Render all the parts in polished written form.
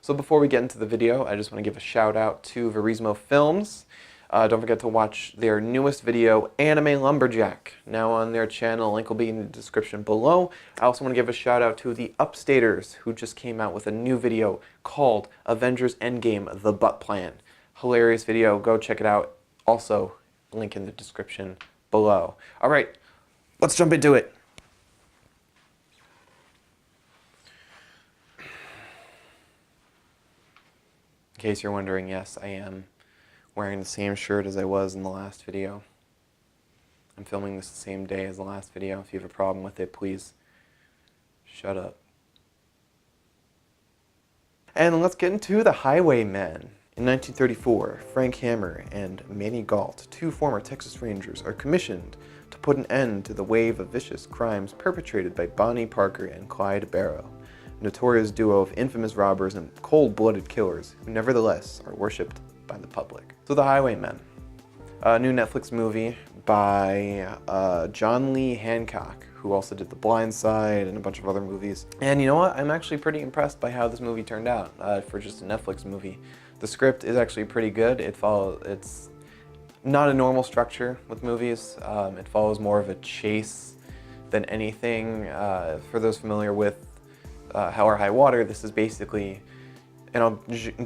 So before we get into the video, I just want to give a shout out to Verismo Films. Don't forget to watch their newest video, Anime Lumberjack, now on their channel. Link will be in the description below. I also want to give a shout out to the Upstaters, who just came out with a new video called Avengers Endgame: The Butt Plan. Hilarious video, go check it out. Also, link in the description below. All right, let's jump into it. In case you're wondering, yes, I am wearing the same shirt as I was in the last video. I'm filming this the same day as the last video. If you have a problem with it, please shut up. And let's get into the Highwaymen. In 1934, Frank Hammer and Manny Galt, two former Texas Rangers, are commissioned to put an end to the wave of vicious crimes perpetrated by Bonnie Parker and Clyde Barrow, a notorious duo of infamous robbers and cold-blooded killers who nevertheless are worshipped by the public. So the Highwaymen, a new Netflix movie by John Lee Hancock, who also did The Blind Side and a bunch of other movies. And you know what? I'm actually pretty impressed by how this movie turned out for just a Netflix movie. The script is actually pretty good. It's not a normal structure with movies. It follows more of a chase than anything. For those familiar with Hell or High Water, this is basically, and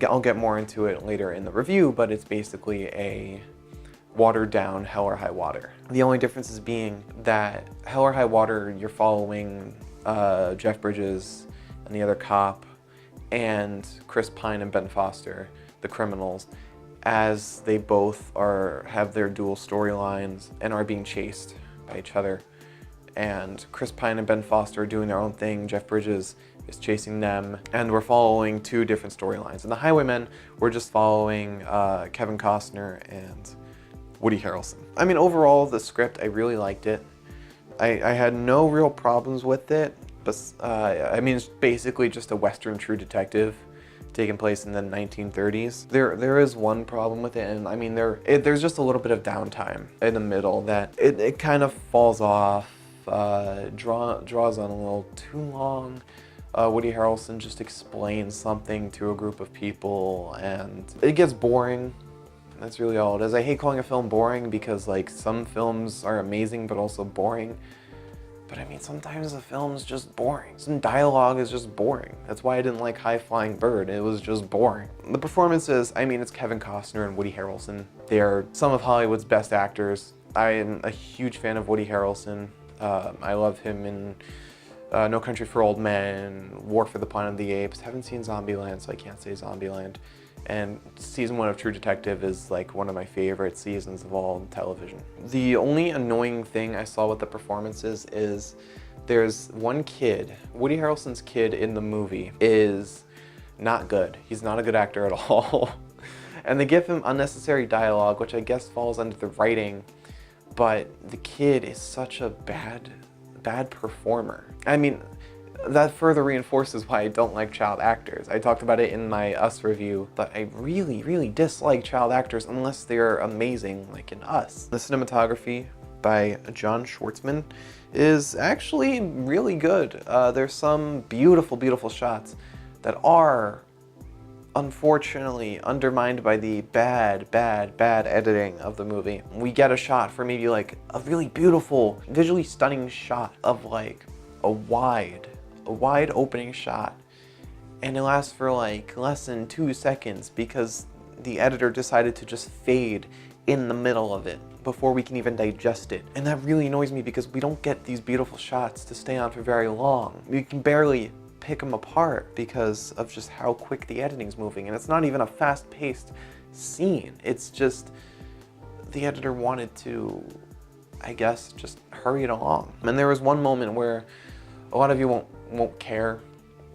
I'll get more into it later in the review, but it's basically a watered down Hell or High Water. The only difference is being that Hell or High Water, you're following Jeff Bridges and the other cop and Chris Pine and Ben Foster, the criminals, as they both have their dual storylines and are being chased by each other. And Chris Pine and Ben Foster are doing their own thing. Jeff Bridges is chasing them, and we're following two different storylines. In the Highwaymen, we're just following Kevin Costner and Woody Harrelson. I mean, overall, the script, I really liked it. I had no real problems with it, but I mean, it's basically just a Western True Detective taking place in the 1930s. There is one problem with it, and I mean, there's just a little bit of downtime in the middle that it kind of falls off, draws on a little too long. Woody Harrelson just explains something to a group of people, and it gets boring. That's really all it is. I hate calling a film boring because, like, some films are amazing but also boring. But I mean, sometimes a film's just boring. Some dialogue is just boring. That's why I didn't like High Flying Bird. It was just boring. The performances, I mean, it's Kevin Costner and Woody Harrelson. They're some of Hollywood's best actors. I am a huge fan of Woody Harrelson. I love him in No Country for Old Men, War for the Planet of the Apes. Haven't seen Zombieland, so I can't say Zombieland. And season 1 of True Detective is like one of my favorite seasons of all television. The only annoying thing I saw with the performances is there's one kid, Woody Harrelson's kid in the movie is not good. He's not a good actor at all. And they give him unnecessary dialogue, which I guess falls under the writing, but the kid is such a bad performer. I mean, that further reinforces why I don't like child actors. I talked about it in my Us review, but I really dislike child actors unless they're amazing, like in Us. The cinematography by John Schwartzman is actually really good. There's some beautiful shots that are unfortunately undermined by the bad editing of the movie. We get a shot for maybe like a really beautiful, visually stunning shot of like a wide opening shot, and it lasts for like less than 2 seconds because the editor decided to just fade in the middle of it before we can even digest it. And that really annoys me because we don't get these beautiful shots to stay on for very long. We can barely pick them apart because of just how quick the editing's moving, and it's not even a fast-paced scene. It's just the editor wanted to, I guess, just hurry it along. And there was one moment where a lot of you won't care.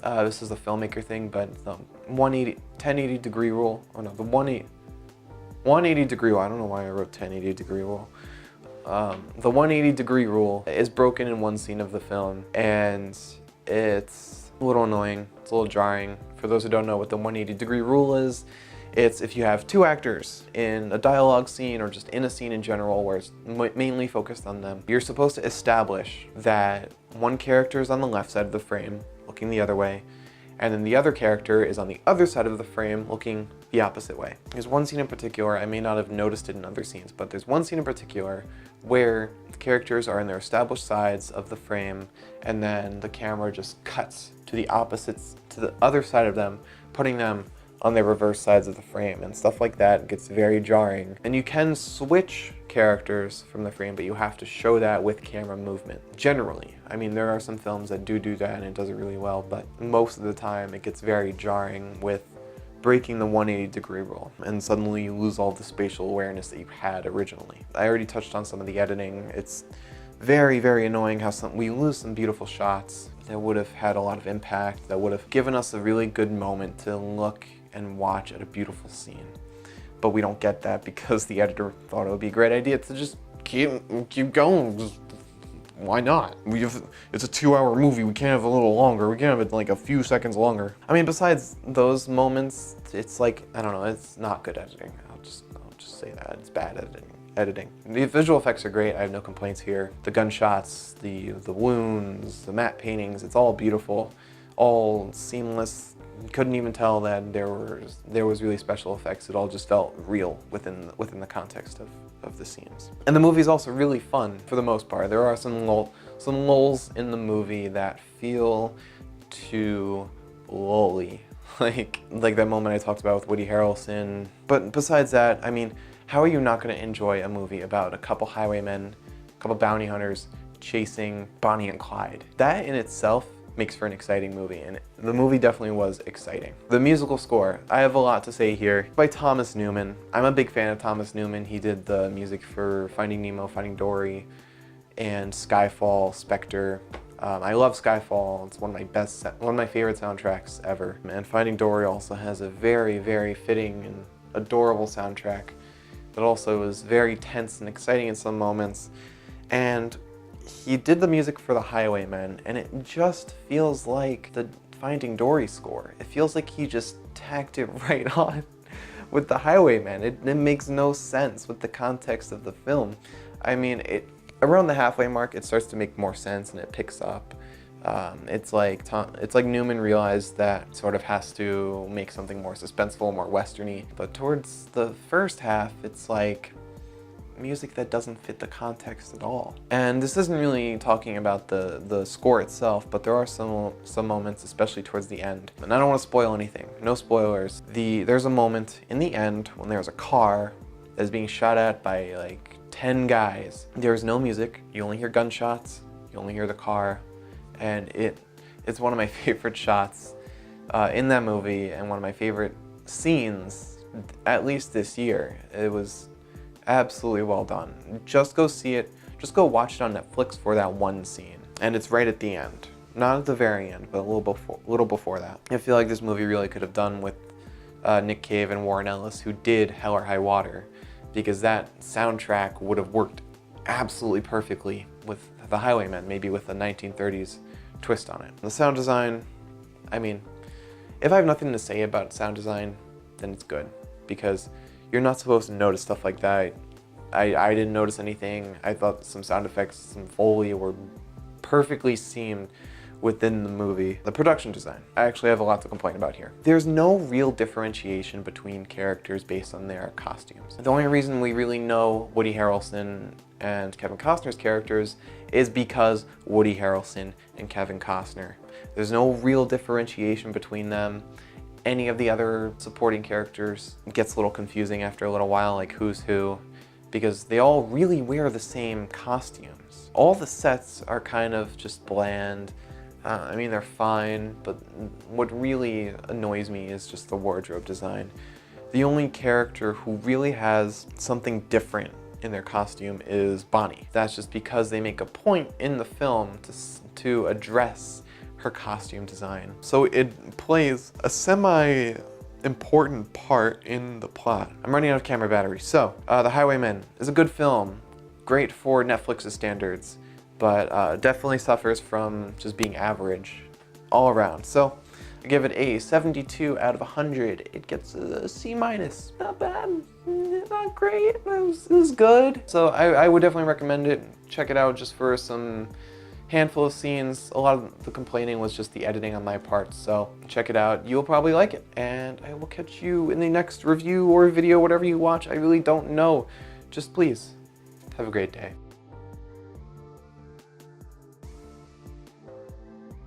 This is a filmmaker thing, but the 1080 degree rule, or no, the 180 degree rule, I don't know why I wrote 1080 degree rule. The 180 degree rule is broken in one scene of the film, and it's a little annoying, it's a little jarring. For those who don't know what the 180 degree rule is, it's if you have two actors in a dialogue scene or just in a scene in general where it's mainly focused on them, you're supposed to establish that one character is on the left side of the frame, looking the other way, and then the other character is on the other side of the frame looking the opposite way. There's one scene in particular, I may not have noticed it in other scenes, but there's one scene in particular where the characters are in their established sides of the frame, and then the camera just cuts to the opposites, to the other side of them, putting them on their reverse sides of the frame, and stuff like that gets very jarring. And you can switch characters from the frame, but you have to show that with camera movement, generally. I mean, there are some films that do that and it does it really well, but most of the time it gets very jarring with breaking the 180-degree rule, and suddenly you lose all the spatial awareness that you had originally. I already touched on some of the editing. It's very, very annoying how we lose some beautiful shots that would have had a lot of impact, that would have given us a really good moment to look and watch at a beautiful scene. But we don't get that because the editor thought it would be a great idea to just keep going. Just, why not? It's a 2-hour movie, we can't have a little longer, we can't have it like a few seconds longer. I mean, besides those moments, it's like, I don't know, it's not good editing. I'll just say that, it's bad editing. The visual effects are great, I have no complaints here. The gunshots, the wounds, the matte paintings, it's all beautiful, all seamless. You couldn't even tell that there was really special effects. It all just felt real within the context of the scenes. And the movie's also really fun for the most part. There are some lulls in the movie that feel too lully, like that moment I talked about with Woody Harrelson. But besides that, I mean, how are you not going to enjoy a movie about a couple highwaymen, a couple bounty hunters chasing Bonnie and Clyde? That in itself makes for an exciting movie, and the movie definitely was exciting. The musical score, I have a lot to say here. By Thomas Newman. I'm a big fan of Thomas Newman. He did the music for Finding Nemo, Finding Dory, and Skyfall, Spectre. I love Skyfall. It's one of my favorite soundtracks ever. And Finding Dory also has a very, very fitting and adorable soundtrack that also is very tense and exciting in some moments. And he did the music for the Highwaymen, and it just feels like the Finding Dory score. It feels like he just tacked it right on with the Highwaymen. It makes no sense with the context of the film. I mean, around the halfway mark, it starts to make more sense and it picks up. It's like Newman realized that sort of has to make something more suspenseful, more westerny. But towards the first half, it's like music that doesn't fit the context at all. And this isn't really talking about the score itself, but there are some moments, especially towards the end. And I don't want to spoil anything, no spoilers. There's a moment in the end when there's a car that is being shot at by like 10 guys. There's no music, you only hear gunshots, you only hear the car, and it's one of my favorite shots in that movie, and one of my favorite scenes, at least this year. It was absolutely well done. Just go see it. Just go watch it on Netflix for that one scene. And it's right at the end. Not at the very end, but a little before that. I feel like this movie really could have done with Nick Cave and Warren Ellis, who did Hell or High Water, because that soundtrack would have worked absolutely perfectly with the Highwaymen, maybe with a 1930s twist on it. The sound design, I mean, if I have nothing to say about sound design, then it's good, because you're not supposed to notice stuff like that. I didn't notice anything. I thought some sound effects, some Foley were perfectly seamed within the movie. The production design, I actually have a lot to complain about here. There's no real differentiation between characters based on their costumes. The only reason we really know Woody Harrelson and Kevin Costner's characters is because Woody Harrelson and Kevin Costner. There's no real differentiation between them. Any of the other supporting characters gets a little confusing after a little while, like who's who, because they all really wear the same costumes. All the sets are kind of just bland. I mean, they're fine, but what really annoys me is just the wardrobe design. The only character who really has something different in their costume is Bonnie. That's just because they make a point in the film to address her costume design. So it plays a semi-important part in the plot. I'm running out of camera battery. So, The Highwaymen is a good film, great for Netflix's standards, but definitely suffers from just being average all around. So, I give it a 72 out of 100. It gets a C-. Not bad, not great, it was good. So I would definitely recommend it. Check it out just for some handful of scenes. A lot of the complaining was just the editing on my part, so check it out. You'll probably like it, and I will catch you in the next review or video, whatever you watch. I really don't know. Just please, have a great day.